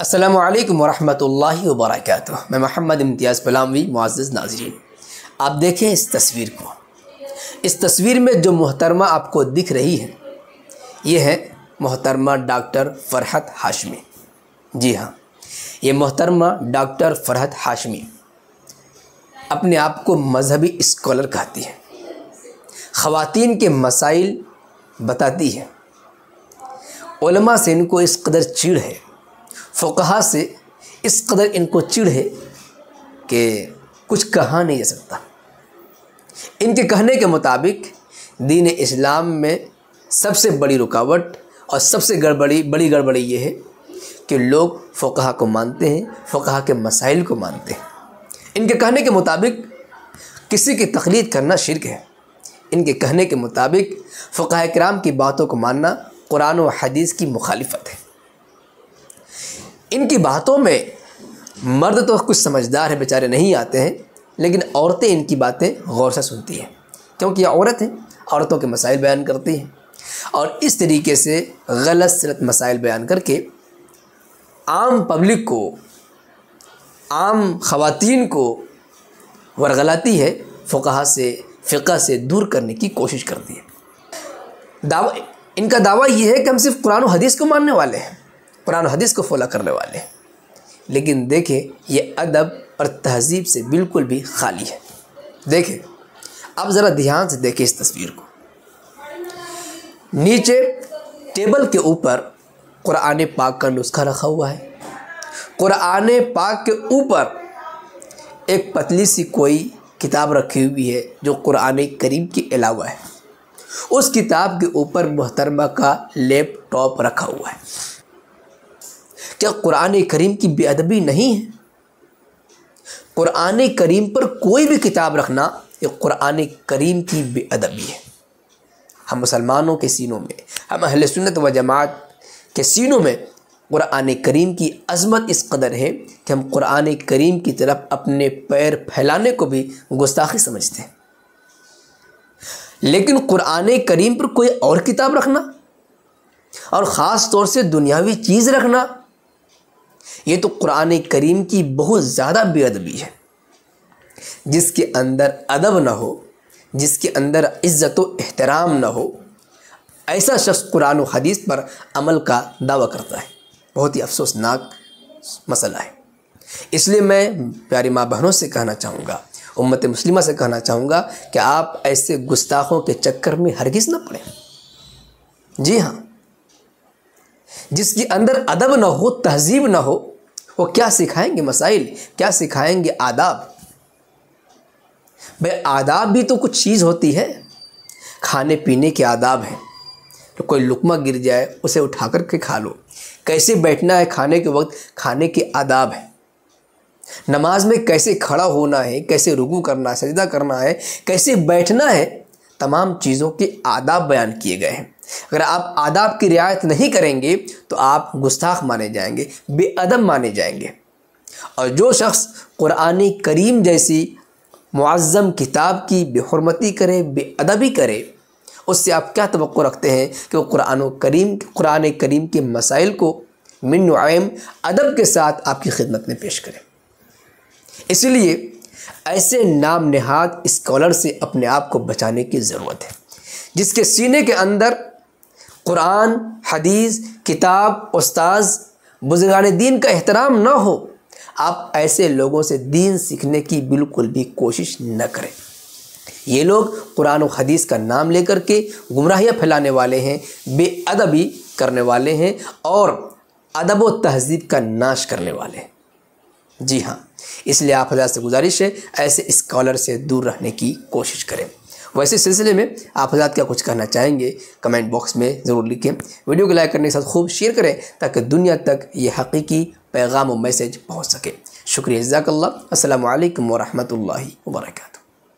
अस्सलामु अलैकुम वरहमतुल्लाहि वबरकातुह। मैं मोहम्मद इम्तियाज़ पलामवी। मुअज़्ज़ज़ नाज़रीन, आप देखें इस तस्वीर को। इस तस्वीर में जो मोहतरमा आपको दिख रही है, ये है मोहतरमा डॉक्टर फ़रहत हाशमी। जी हाँ, ये मोहतरमा डॉक्टर फ़रहत हाशमी अपने आप को मजहबी स्कॉलर कहती है, ख़वातीन के मसाइल बताती है, उलमा से इनको इस कदर चिढ़ है, फ़ुक़हा से इस कदर इनको चिढ़ है कि कुछ कहा नहीं जा सकता। इनके कहने के मुताबिक दीन इस्लाम में सबसे बड़ी रुकावट और सबसे बड़ी गड़बड़ी ये है कि लोग फ़ुक़हा को मानते हैं, फ़ुक़हा के मसाइल को मानते हैं। इनके कहने के मुताबिक किसी की तक़लीद करना शिर्क है। इनके कहने के मुताबिक फ़ुक़हा किराम की बातों को मानना कुरान व हदीस की मुखालिफत है। इनकी बातों में मर्द तो कुछ समझदार है, बेचारे नहीं आते हैं, लेकिन औरतें इनकी बातें गौर से सुनती हैं, क्योंकि औरत हैं, औरतों के मसाइल बयान करती हैं और इस तरीके से गलत सलत मसाइल बयान करके आम पब्लिक को, आम ख़वातीन को वरगलाती है, फ़ुक़हा से, फ़िक़ह से दूर करने की कोशिश करती है। इनका दावा ये है कि हम सिर्फ कुरान और हदीस को मानने वाले हैं, कुरान और हदीस को फॉलो करने वाले हैं, लेकिन देखें ये अदब और तहज़ीब से बिल्कुल भी खाली है। देखें, आप ज़रा ध्यान से देखें इस तस्वीर को। नीचे टेबल के ऊपर कुरान पाक का नुस्खा रखा हुआ है। कुरान पाक के ऊपर एक पतली सी कोई किताब रखी हुई है जो कुरान करीम के अलावा है। उस किताब के ऊपर मोहतरमा का लैपटॉप रखा हुआ है। क्या कुरान करीम की बेअदबी नहीं है? कुरान करीम पर कोई भी किताब रखना ये कुरान करीम की बेअदबी है। हम मुसलमानों के सीनों में, हम अहले सुन्नत व जमात के सीनों में कुरान करीम की अज़मत इस कदर है कि हम कुरान करीम की तरफ अपने पैर फैलाने को भी गुस्ताखी समझते हैं। लेकिन कुरान करीम पर कोई और किताब रखना और ख़ास तौर से दुनियावी चीज़ रखना, ये तो कुरान करीम की बहुत ज़्यादा बेअदबी है। जिसके अंदर अदब ना हो, जिसके अंदर इज़्ज़त व एहतराम ना हो, ऐसा शख्स कुरान व हदीस पर अमल का दावा करता है। बहुत ही अफसोसनाक मसला है। इसलिए मैं प्यारी माँ बहनों से कहना चाहूँगा, उम्मत मुस्लिमा से कहना चाहूँगा कि आप ऐसे गुस्ताखों के चक्कर में हरगिज़ ना पड़ें। जी हाँ, जिसके अंदर अदब ना हो, तहज़ीब ना हो, वो क्या सिखाएंगे मसाइल, क्या सिखाएंगे आदाब? भाई आदाब भी तो कुछ चीज़ होती है। खाने पीने के आदाब हैं, तो कोई लुकमा गिर जाए उसे उठा कर के खा लो। कैसे बैठना है खाने के वक्त, खाने के आदाब है। नमाज में कैसे खड़ा होना है, कैसे रुकू करना है, सजदा करना है, कैसे बैठना है, तमाम चीज़ों के आदाब बयान किए गए हैं। अगर आप आदाब की रियायत नहीं करेंगे तो आप गुस्ताख माने जाएंगे, बेअदब माने जाएंगे। और जो शख्स कुरान करीम जैसी मुअज़्ज़म किताब की बेहुरमती करे, बेअदबी करे, उससे आप क्या तवक्को रखते हैं कि वो कुरान करीम के मसाइल को मिन नुआइम अदब के साथ आपकी खिदमत में पेश करें। इसलिए ऐसे नाम नहाद स्कॉलर से अपने आप को बचाने की ज़रूरत है, जिसके सीने के अंदर कुरान, हदीस, किताब, उस्ताज़, बुज़ुर्गान दीन का एहतराम ना हो। आप ऐसे लोगों से दीन सीखने की बिल्कुल भी कोशिश न करें। ये लोग कुरान और हदीस का नाम लेकर के गुमराहियाँ फैलाने वाले हैं, बेअदबी करने वाले हैं और अदब व तहज़ीब का नाश करने वाले हैं। जी हाँ, इसलिए आप हज़रात से गुजारिश है, ऐसे स्कॉलर से दूर रहने की कोशिश करें। वैसे सिलसिले में आप हज़रात क्या कुछ कहना चाहेंगे, कमेंट बॉक्स में ज़रूर लिखें। वीडियो को लाइक करने के साथ खूब शेयर करें ताकि दुनिया तक ये हकीकी पैगाम और मैसेज पहुँच सके। शुक्रिया, जज़ाकल्लाह। अस्सलामु अलैकुम व रहमतुल्लाहि व बरकातुहू।